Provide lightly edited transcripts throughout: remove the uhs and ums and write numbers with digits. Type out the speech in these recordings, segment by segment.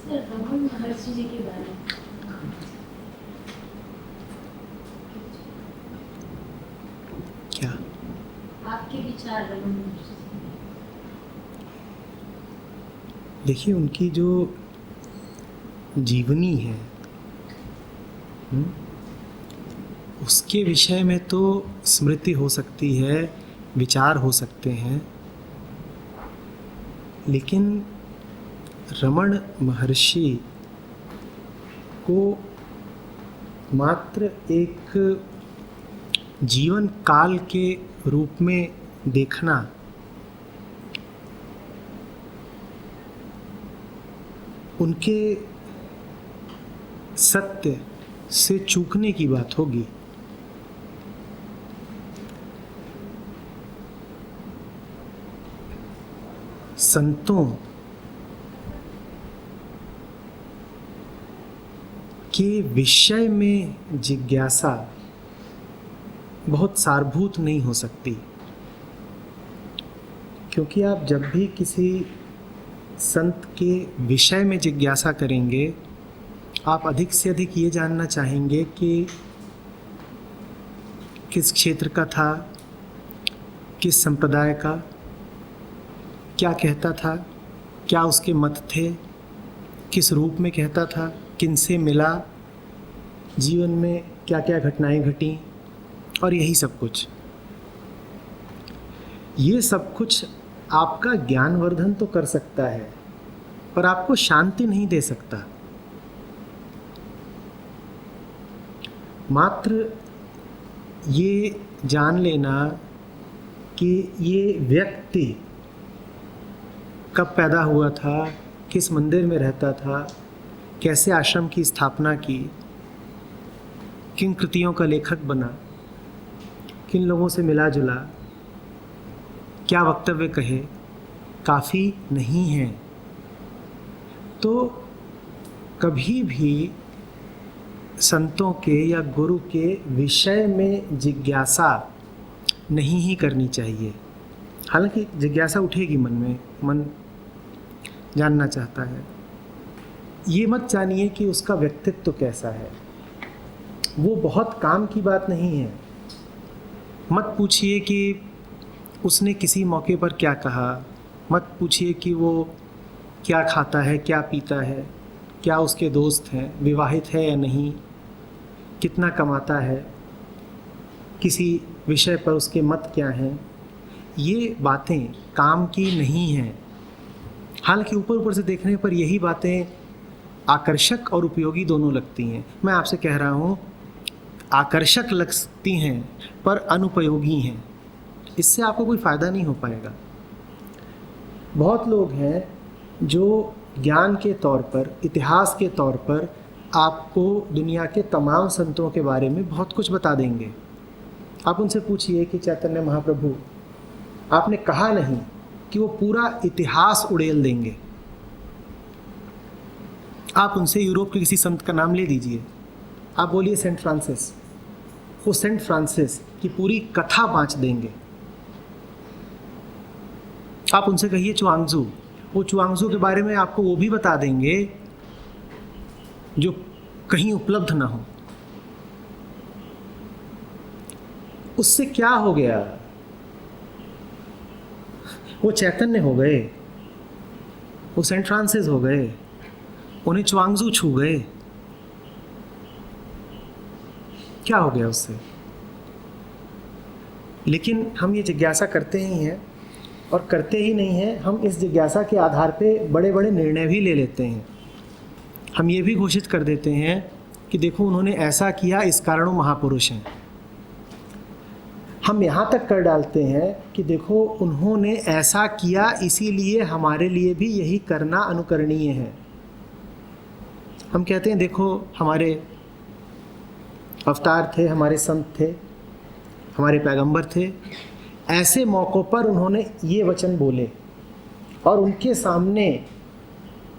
Sir Raman महर्षि जी के बारे में क्या आपके विचार रमन महर्षि जी? देखिए, उनकी जो जीवनी है उसके विषय में तो स्मृति हो सकती है, विचार हो सकते हैं, लेकिन रमण महर्षि को मात्र एक जीवन काल के रूप में देखना उनके सत्य से चूकने की बात होगी। संतों के विषय में जिज्ञासा बहुत सारभूत नहीं हो सकती, क्योंकि आप जब भी किसी संत के विषय में जिज्ञासा करेंगे, आप अधिक से अधिक ये जानना चाहेंगे कि किस क्षेत्र का था, किस संप्रदाय का, क्या कहता था, क्या उसके मत थे, किस रूप में कहता था, किनसे मिला, जीवन में क्या क्या घटनाएं घटी, और यही सब कुछ। ये सब कुछ आपका ज्ञानवर्धन तो कर सकता है, पर आपको शांति नहीं दे सकता। मात्र ये जान लेना कि ये व्यक्ति कब पैदा हुआ था, किस मंदिर में रहता था, कैसे आश्रम की स्थापना की, किन कृतियों का लेखक बना, किन लोगों से मिला जुला, क्या वक्तव्य कहे, काफ़ी नहीं है। तो कभी भी संतों के या गुरु के विषय में जिज्ञासा नहीं ही करनी चाहिए। हालांकि जिज्ञासा उठेगी मन में, मन जानना चाहता है। ये मत जानिए कि उसका व्यक्तित्व कैसा है, वो बहुत काम की बात नहीं है। मत पूछिए कि उसने किसी मौके पर क्या कहा, मत पूछिए कि वो क्या खाता है, क्या पीता है, क्या उसके दोस्त हैं, विवाहित है या नहीं, कितना कमाता है, किसी विषय पर उसके मत क्या हैं। ये बातें काम की नहीं हैं। हालांकि ऊपर ऊपर से देखने पर यही बातें आकर्षक और उपयोगी दोनों लगती हैं। मैं आपसे कह रहा हूँ, आकर्षक लगती हैं पर अनुपयोगी हैं। इससे आपको कोई फ़ायदा नहीं हो पाएगा। बहुत लोग हैं जो ज्ञान के तौर पर, इतिहास के तौर पर आपको दुनिया के तमाम संतों के बारे में बहुत कुछ बता देंगे। आप उनसे पूछिए कि चैतन्य महाप्रभु, आपने कहा नहीं कि वो पूरा इतिहास उड़ेल देंगे। आप उनसे यूरोप के किसी संत का नाम ले दीजिए, आप बोलिए सेंट फ्रांसिस, वो सेंट फ्रांसिस की पूरी कथा बाँच देंगे। आप उनसे कहिए चुआंगजू, वो चुआंगजू के बारे में आपको वो भी बता देंगे जो कहीं उपलब्ध ना हो। उससे क्या हो गया? वो चैतन्य हो गए, वो सेंट फ्रांसिस हो गए, उन्हें चुआंगजू छू गए। क्या हो गया उससे? लेकिन हम ये जिज्ञासा करते ही हैं, और करते ही नहीं हैं, हम इस जिज्ञासा के आधार पे बड़े बड़े निर्णय भी ले लेते हैं। हम ये भी घोषित कर देते हैं कि देखो उन्होंने ऐसा किया, इस कारण वो महापुरुष हैं। हम यहाँ तक कर डालते हैं कि देखो उन्होंने ऐसा किया, इसीलिए हमारे लिए भी यही करना अनुकरणीय है। हम कहते हैं देखो हमारे अवतार थे, हमारे संत थे, हमारे पैगंबर थे, ऐसे मौक़ों पर उन्होंने ये वचन बोले, और उनके सामने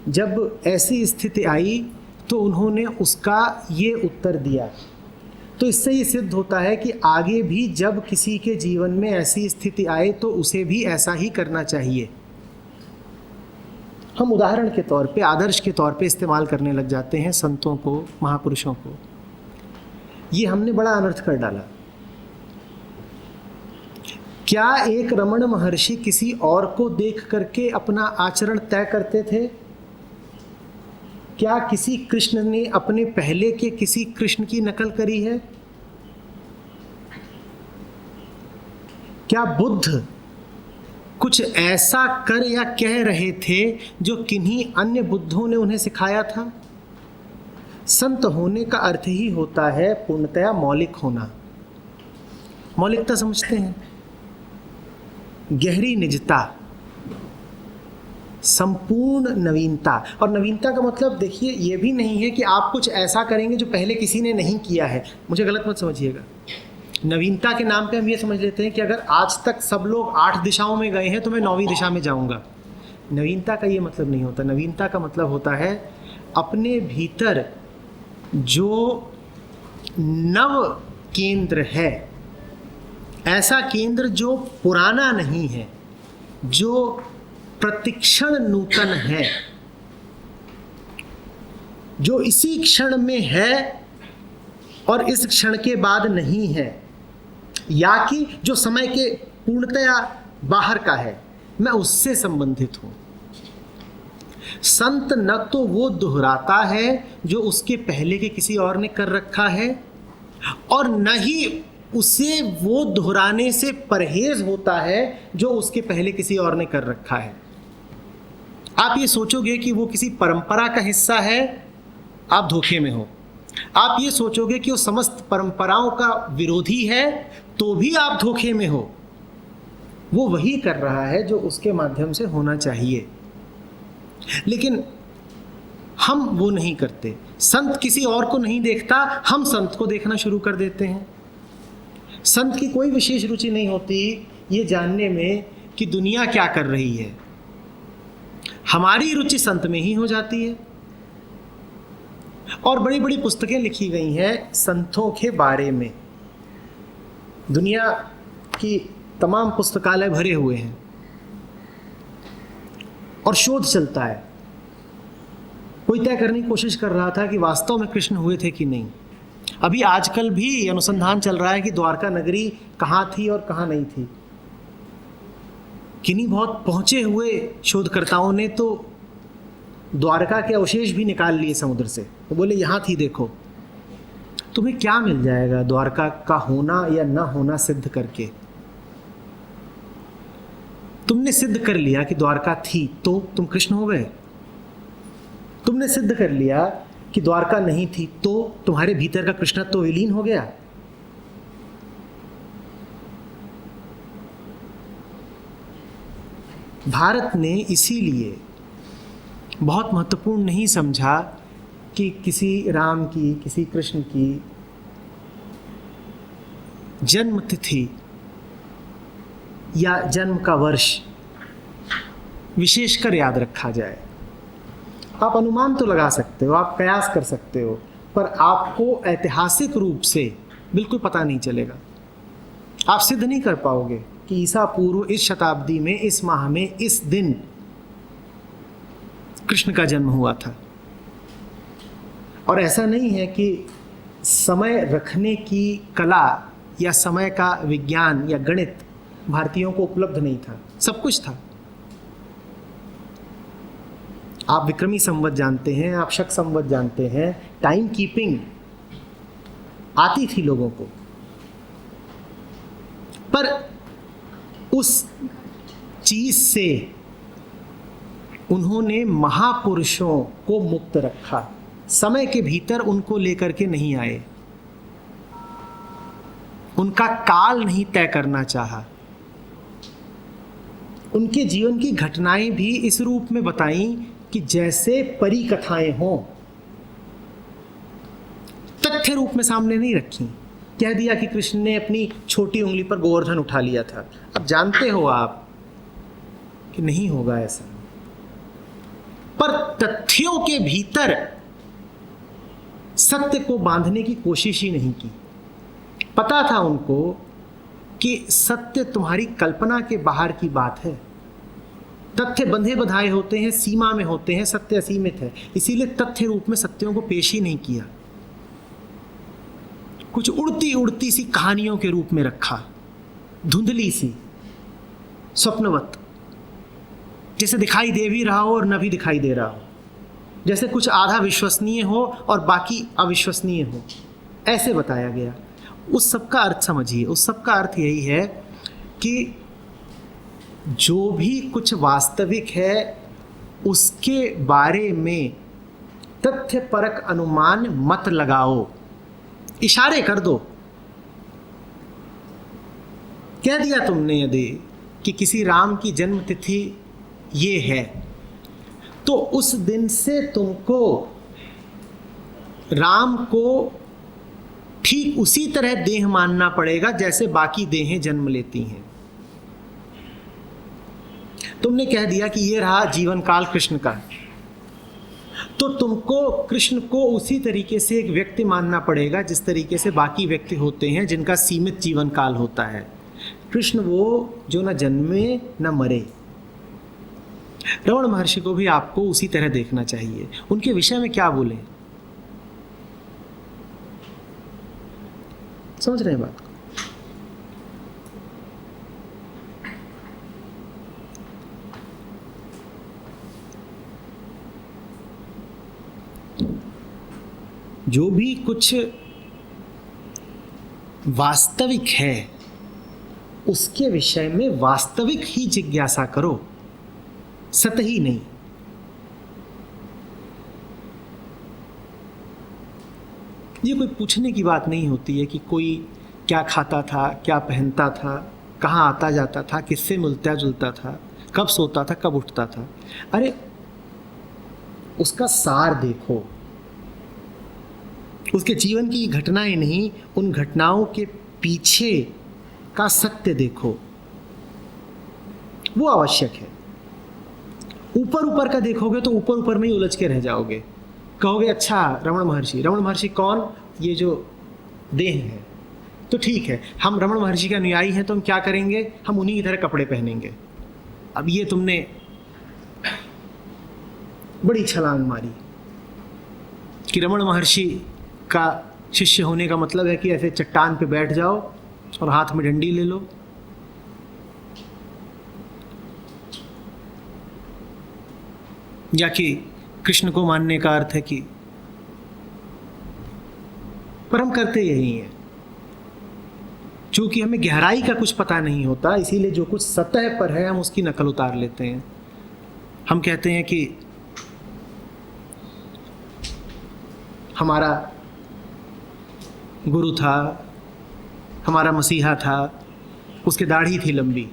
जब ऐसी स्थिति आई तो उन्होंने उसका ये उत्तर दिया। तो इससे ये सिद्ध होता है कि आगे भी जब किसी के जीवन में ऐसी स्थिति आए तो उसे भी ऐसा ही करना चाहिए। हम उदाहरण के तौर पे, आदर्श के तौर पे इस्तेमाल करने लग जाते हैं संतों को, महापुरुषों को। ये हमने बड़ा अनर्थ कर डाला। क्या एक रमण महर्षि किसी और को देख करके अपना आचरण तय करते थे? क्या किसी कृष्ण ने अपने पहले के किसी कृष्ण की नकल करी है? क्या बुद्ध कुछ ऐसा कर या कह रहे थे जो किन्हीं अन्य बुद्धों ने उन्हें सिखाया था? संत होने का अर्थ ही होता है पूर्णतया मौलिक होना। मौलिकता समझते हैं? गहरी निजता, संपूर्ण नवीनता। और नवीनता का मतलब देखिए ये भी नहीं है कि आप कुछ ऐसा करेंगे जो पहले किसी ने नहीं किया है। मुझे गलत मत समझिएगा। नवीनता के नाम पे हम ये समझ लेते हैं कि अगर आज तक सब लोग 8 दिशाओं में गए हैं तो मैं 9वीं दिशा में जाऊंगा। नवीनता का ये मतलब नहीं होता। नवीनता का मतलब होता है अपने भीतर जो नव केंद्र है, ऐसा केंद्र जो पुराना नहीं है, जो प्रतिक्षण नूतन है, जो इसी क्षण में है और इस क्षण के बाद नहीं है, या कि जो समय के पूर्णतया बाहर का है, मैं उससे संबंधित हूं। संत न तो वो दोहराता है जो उसके पहले के किसी और ने कर रखा है, और न ही उसे वो दोहराने से परहेज होता है जो उसके पहले किसी और ने कर रखा है। आप ये सोचोगे कि वो किसी परंपरा का हिस्सा है, आप धोखे में हो। आप ये सोचोगे कि वो समस्त परंपराओं का विरोधी है, तो भी आप धोखे में हो। वो वही कर रहा है जो उसके माध्यम से होना चाहिए, लेकिन हम वो नहीं करते। संत किसी और को नहीं देखता, हम संत को देखना शुरू कर देते हैं। संत की कोई विशेष रुचि नहीं होती ये जानने में कि दुनिया क्या कर रही है। हमारी रुचि संत में ही हो जाती है। और बड़ी बड़ी पुस्तकें लिखी गई हैं संतों के बारे में। दुनिया की तमाम पुस्तकालय भरे हुए हैं और शोध चलता है। कोई तय करने की कोशिश कर रहा था कि वास्तव में कृष्ण हुए थे कि नहीं। अभी आजकल भी अनुसंधान चल रहा है कि द्वारका नगरी कहाँ थी और कहाँ नहीं थी। किन्हीं बहुत पहुंचे हुए शोधकर्ताओं ने तो द्वारका के अवशेष भी निकाल लिए समुद्र से। तो बोले यहाँ थी, देखो। तुम्हें क्या मिल जाएगा द्वारका का होना या न होना सिद्ध करके? तुमने सिद्ध कर लिया कि द्वारका थी तो तुम कृष्ण हो गए। तुमने सिद्ध कर लिया कि द्वारका नहीं थी तो तुम्हारे भीतर का कृष्णत्व तो विलीन हो गया। भारत ने इसीलिए बहुत महत्वपूर्ण नहीं समझा कि किसी राम की, किसी कृष्ण की जन्म तिथि या जन्म का वर्ष विशेषकर याद रखा जाए। आप अनुमान तो लगा सकते हो, आप कयास कर सकते हो, पर आपको ऐतिहासिक रूप से बिल्कुल पता नहीं चलेगा। आप सिद्ध नहीं कर पाओगे कि ईसा पूर्व इस शताब्दी में, इस माह में, इस दिन कृष्ण का जन्म हुआ था। और ऐसा नहीं है कि समय रखने की कला या समय का विज्ञान या गणित भारतीयों को उपलब्ध नहीं था, सब कुछ था। आप विक्रमी संवत जानते हैं, आप शक संवत जानते हैं, टाइम कीपिंग आती थी लोगों को, पर उस चीज से उन्होंने महापुरुषों को मुक्त रखा। समय के भीतर उनको लेकर के नहीं आए, उनका काल नहीं तय करना चाहा। उनके जीवन की घटनाएं भी इस रूप में बताई कि जैसे परी कथाएं हों, तथ्य रूप में सामने नहीं रखी। कह दिया कि कृष्ण ने अपनी छोटी उंगली पर गोवर्धन उठा लिया था। अब जानते हो आप कि नहीं होगा ऐसा, पर तथ्यों के भीतर सत्य को बांधने की कोशिश ही नहीं की। पता था उनको कि सत्य तुम्हारी कल्पना के बाहर की बात है। तथ्य बंधे बधाए होते हैं, सीमा में होते हैं, सत्य असीमित है, इसीलिए तथ्य रूप में सत्यों को पेश ही नहीं किया। कुछ उड़ती उड़ती सी कहानियों के रूप में रखा, धुंधली सी, स्वप्नवत, जैसे दिखाई दे भी रहा हो और न भी दिखाई दे रहा हो, जैसे कुछ आधा विश्वसनीय हो और बाकी अविश्वसनीय हो, ऐसे बताया गया। उस सब का अर्थ समझिए। उस सब का अर्थ यही है कि जो भी कुछ वास्तविक है उसके बारे में तथ्यपरक अनुमान मत लगाओ, इशारे कर दो। कह दिया तुमने यदि कि किसी राम की जन्म तिथि ये है, तो उस दिन से तुमको राम को ठीक उसी तरह देह मानना पड़ेगा जैसे बाकी देहें जन्म लेती हैं। तुमने कह दिया कि ये रहा जीवन काल कृष्ण का, तो तुमको कृष्ण को उसी तरीके से एक व्यक्ति मानना पड़ेगा जिस तरीके से बाकी व्यक्ति होते हैं जिनका सीमित जीवन काल होता है। कृष्ण वो जो न जन्मे न मरे। रमण महर्षि को भी आपको उसी तरह देखना चाहिए। उनके विषय में क्या बोलें, समझ रहे हैं बात? जो भी कुछ वास्तविक है उसके विषय में वास्तविक ही जिज्ञासा करो, सतही नहीं। ये कोई पूछने की बात नहीं होती है कि कोई क्या खाता था, क्या पहनता था, कहाँ आता जाता था, किससे मिलता जुलता था, कब सोता था, कब उठता था। अरे उसका सार देखो, उसके जीवन की घटनाएं नहीं, उन घटनाओं के पीछे का सत्य देखो, वो आवश्यक है। ऊपर ऊपर का देखोगे तो ऊपर ऊपर में ही उलझ के रह जाओगे। कहोगे अच्छा रमण महर्षि कौन? ये जो देह है। तो ठीक है, हम रमण महर्षि के अनुयायी हैं तो हम क्या करेंगे? हम उन्हीं की तरह कपड़े पहनेंगे। अब ये तुमने बड़ी छलांग मारी कि रमण महर्षि का शिष्य होने का मतलब है कि ऐसे चट्टान पे बैठ जाओ और हाथ में डंडी ले लो। या कि कृष्ण को मानने का अर्थ है कि, पर हम करते यही हैं। चूंकि हमें गहराई का कुछ पता नहीं होता, इसीलिए जो कुछ सतह पर है हम उसकी नकल उतार लेते हैं। हम कहते हैं कि हमारा गुरु था, हमारा मसीहा था, उसकी दाढ़ी थी लंबी,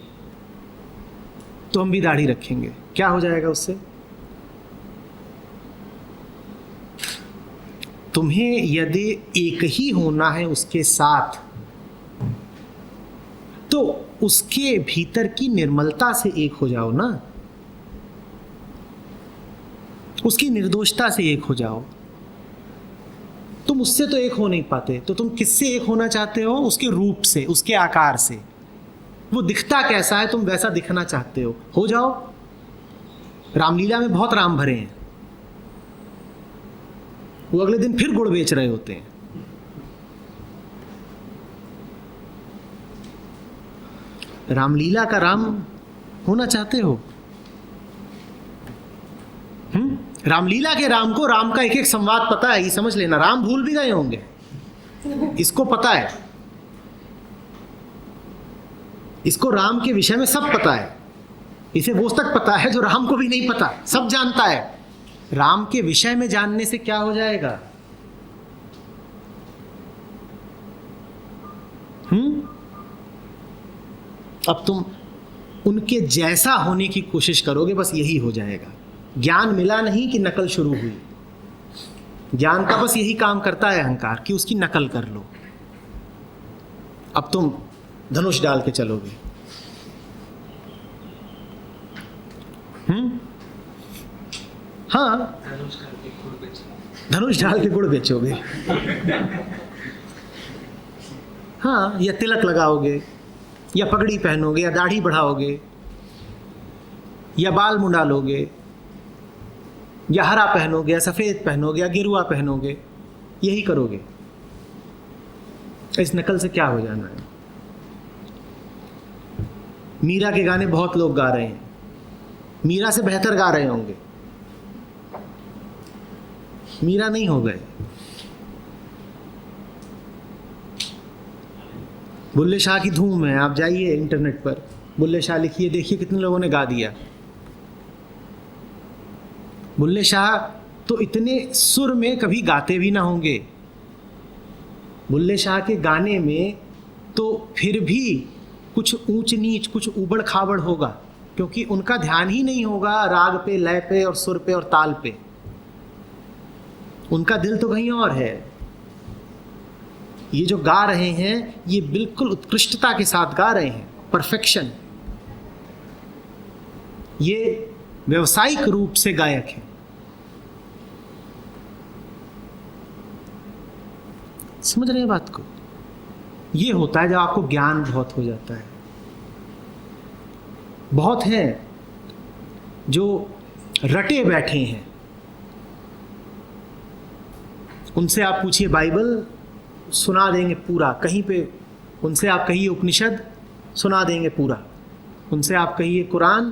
तो हम भी दाढ़ी रखेंगे। क्या हो जाएगा उससे? तुम्हें यदि एक ही होना है उसके साथ, तो उसके भीतर की निर्मलता से एक हो जाओ ना, उसकी निर्दोषता से एक हो जाओ। तुम उससे तो एक हो नहीं पाते, तो तुम किससे एक होना चाहते हो? उसके रूप से, उसके आकार से। वो दिखता कैसा है तुम वैसा दिखना चाहते हो जाओ। रामलीला में बहुत राम भरे हैं, वो अगले दिन फिर गुड़ बेच रहे होते हैं। रामलीला का राम होना चाहते हो? रामलीला के राम को राम का एक एक संवाद पता है, ये समझ लेना। राम भूल भी गए होंगे, इसको पता है, इसको राम के विषय में सब पता है। इसे वो तक पता है जो राम को भी नहीं पता, सब जानता है। राम के विषय में जानने से क्या हो जाएगा? अब तुम उनके जैसा होने की कोशिश करोगे, बस यही हो जाएगा। ज्ञान मिला नहीं कि नकल शुरू हुई। ज्ञान का बस यही काम करता है अहंकार, कि उसकी नकल कर लो। अब तुम धनुष डाल के चलोगे, हाँ, धनुष डाल के गुड़ बेचोगे, हाँ, या तिलक लगाओगे, या पगड़ी पहनोगे, या दाढ़ी बढ़ाओगे, या बाल मुंडा लोगे, या हरा पहनोगे, या सफ़ेद पहनोगे, या गिरुआ पहनोगे, यही करोगे। इस नकल से क्या हो जाना है? मीरा के गाने बहुत लोग गा रहे हैं, मीरा से बेहतर गा रहे होंगे, मीरा नहीं हो गए। बुल्ले शाह की धूम है, आप जाइए इंटरनेट पर, बुल्ले शाह लिखिए, देखिए कितने लोगों ने गा दिया। बुल्ले शाह तो इतने सुर में कभी गाते भी ना होंगे। बुल्ले शाह के गाने में तो फिर भी कुछ ऊंच नीच, कुछ ऊबड़ खाबड़ होगा, क्योंकि उनका ध्यान ही नहीं होगा राग पे, लय पे और सुर पे और ताल पे। उनका दिल तो कहीं और है। ये जो गा रहे हैं ये बिल्कुल उत्कृष्टता के साथ गा रहे हैं, परफेक्शन। ये व्यवसायिक रूप से गायक हैं। समझ रहे हैं बात को? ये होता है जब आपको ज्ञान बहुत हो जाता है। बहुत हैं जो रटे बैठे हैं, उनसे आप पूछिए बाइबल, सुना देंगे पूरा। कहीं पे उनसे आप कहिए उपनिषद, सुना देंगे पूरा। उनसे आप कहिए कुरान,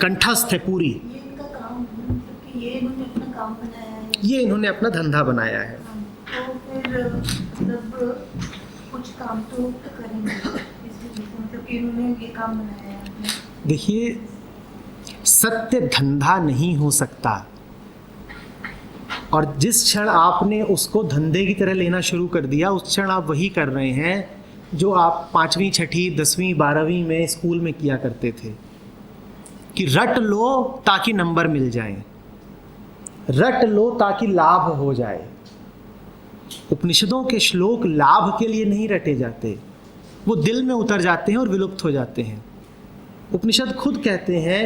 कंठस्थ है पूरी। ये इनका काम है, क्योंकि ये इन्होंने अपना काम बनाया है। ये इन्होंने अपना धंधा बनाया है। तो फिर मतलब कुछ काम तो करेंगे इसलिए, क्योंकि इन्होंने ये काम बनाया है। देखिए, सत्य धंधा नहीं हो सकता, और जिस क्षण आपने उसको धंधे की तरह लेना शुरू कर दिया, उस क्षण आप वही कर रहे हैं जो आप 5वीं, 6ठी, 10वीं, 12वीं में स्कूल में किया करते थे कि रट लो ताकि नंबर मिल जाए, रट लो ताकि लाभ हो जाए। उपनिषदों के श्लोक लाभ के लिए नहीं रटे जाते, वो दिल में उतर जाते हैं और विलुप्त हो जाते हैं। उपनिषद खुद कहते हैं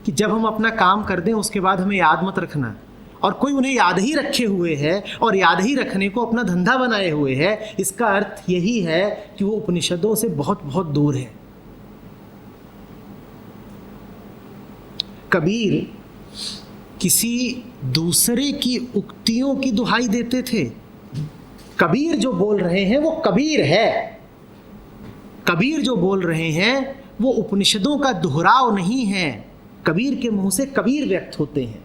कि जब हम अपना काम कर दें उसके बाद हमें याद मत रखना, और कोई उन्हें याद ही रखे हुए है और याद ही रखने को अपना धंधा बनाए हुए है, इसका अर्थ यही है कि वो उपनिषदों से बहुत बहुत दूर है। कबीर किसी दूसरे की उक्तियों की दुहाई देते थे। कबीर जो बोल रहे हैं वो कबीर है। कबीर जो बोल रहे हैं वो उपनिषदों का दोहराव नहीं है। कबीर के मुंह से कबीर व्यक्त होते हैं,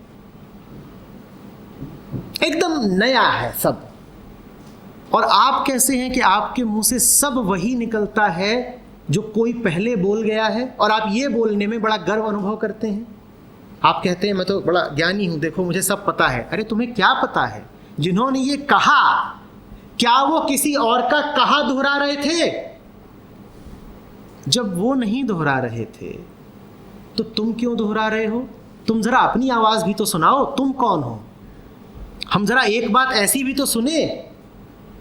एकदम नया है सब। और आप कैसे हैं कि आपके मुंह से सब वही निकलता है जो कोई पहले बोल गया है, और आप ये बोलने में बड़ा गर्व अनुभव करते हैं। आप कहते हैं मैं तो बड़ा ज्ञानी हूं, देखो मुझे सब पता है। अरे तुम्हें क्या पता है? जिन्होंने ये कहा, क्या वो किसी और का कहा दोहरा रहे थे? जब वो नहीं दोहरा रहे थे तो तुम क्यों दोहरा रहे हो? तुम जरा अपनी आवाज भी तो सुनाओ, तुम कौन हो? हम जरा एक बात ऐसी भी तो सुने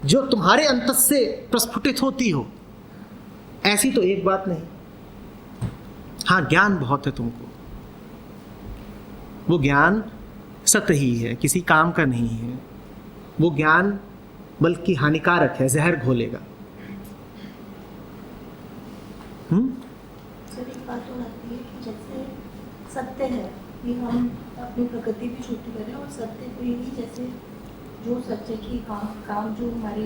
जो तुम्हारे अंतस से प्रस्फुटित होती हो। ऐसी तो एक बात नहीं। हाँ, ज्ञान बहुत है तुमको, वो ज्ञान सत्य ही है, किसी काम का नहीं है। वो ज्ञान बल्कि हानिकारक है, जहर घोलेगा। सर एक बात और आती है कि जैसे सत्य है कि हम अपनी प्रकृति भी छूटी करें, और सत्य को यही जैसे जो सत्य की काम जो हमारे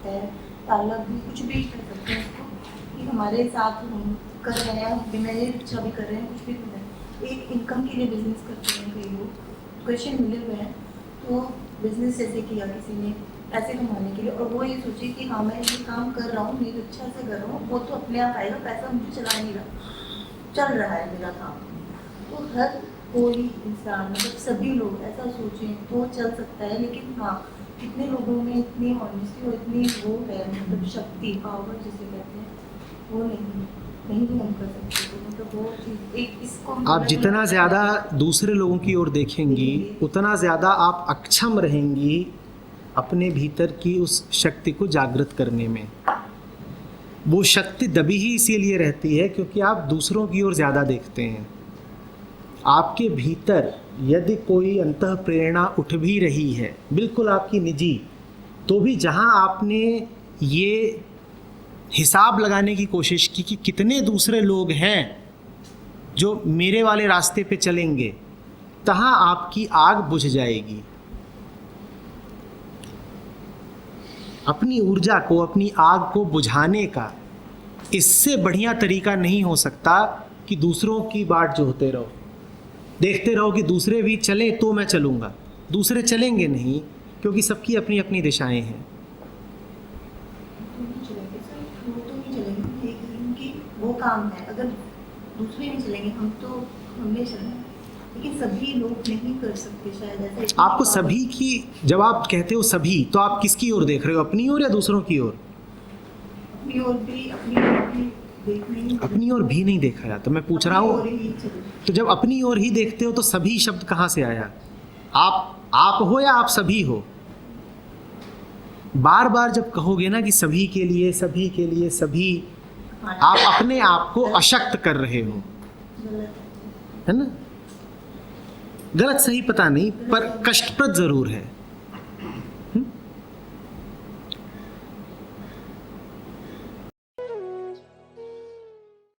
है, ताल्लुक भी कुछ भी कर सकते हैं उसको, कि हमारे साथ हम कर रहे हैं, हम बिना ये इच्छा भी कर रहे हैं, कुछ भी कर रहे हैं। एक इनकम के लिए बिजनेस करते हैं कई लोग, क्वेश्चन मिले हुए हैं, तो बिजनेस जैसे किया किसी ने पैसे कमाने के लिए, और वो ये सोचे कि हाँ मैं ये काम कर रहा हूँ, मेरी इच्छा से कर रहा हूँ, वो तो अपने आप आएगा, पैसा मुझे चला नहीं रहा, चल रहा है मेरा काम। तो हर कोई इंसान, मतलब सभी लोग ऐसा सोचें तो चल सकता है, लेकिन हाँ कितने लोगों में इतनी ऑनेस्टी और इतनी वो है, मतलब शक्ति, पावर जिसे कहते हैं, वो नहीं हम कर सकते। तो मतलब वो चीज़ एक इसको आप जितना ज़्यादा दूसरे लोगों की ओर देखेंगी उतना ज़्यादा आप अक्षम रहेंगी अपने भीतर की उस शक्ति को जागृत करने में। वो शक्ति दबी ही इसीलिए रहती है क्योंकि आप दूसरों की ओर ज़्यादा देखते हैं। आपके भीतर यदि कोई अंतः प्रेरणा उठ भी रही है, बिल्कुल आपकी निजी, तो भी जहाँ आपने ये हिसाब लगाने की कोशिश की कि कितने दूसरे लोग हैं जो मेरे वाले रास्ते पे चलेंगे, तहाँ आपकी आग बुझ जाएगी। अपनी ऊर्जा को, अपनी आग को बुझाने का इससे बढ़िया तरीका नहीं हो सकता कि दूसरों की बाट जोहते रहो, देखते रहो कि दूसरे भी चले तो मैं चलूँगा। दूसरे चलेंगे नहीं, क्योंकि सबकी अपनी अपनी दिशाएं हैं। तो नहीं चलेंगे सर, वो तो नहीं चलेंगे, क्योंकि वो काम है। अगर दूसरे नहीं चलेंगे, हमने चलना है, लेकिन सभी लोग नहीं कर सकते शायद ऐसा। आपको सभी की, जब आप कहते हो सभी, तो आप किसकी ओर देख रहे हो, अपनी ओर या दूसरों की ओर? अपनी ओर भी, अपनी ओर भी देखना ही, अपनी ओर भी नहीं देखा जाता, मैं पूछ रहा अपनी हूँ। ओर ही चलो। तो जब अपनी ओर ही देखते हो तो सभी शब्द कहाँ से आया? आप हो या आप सभी हो? बार बार जब कहोगे ना कि सभी के लिए, सभी के लिए, सभी, आप अपने आप को अशक्त कर रहे हो, गलत है ना? गलत सही पता नहीं, पर कष्टप्रद जरूर है।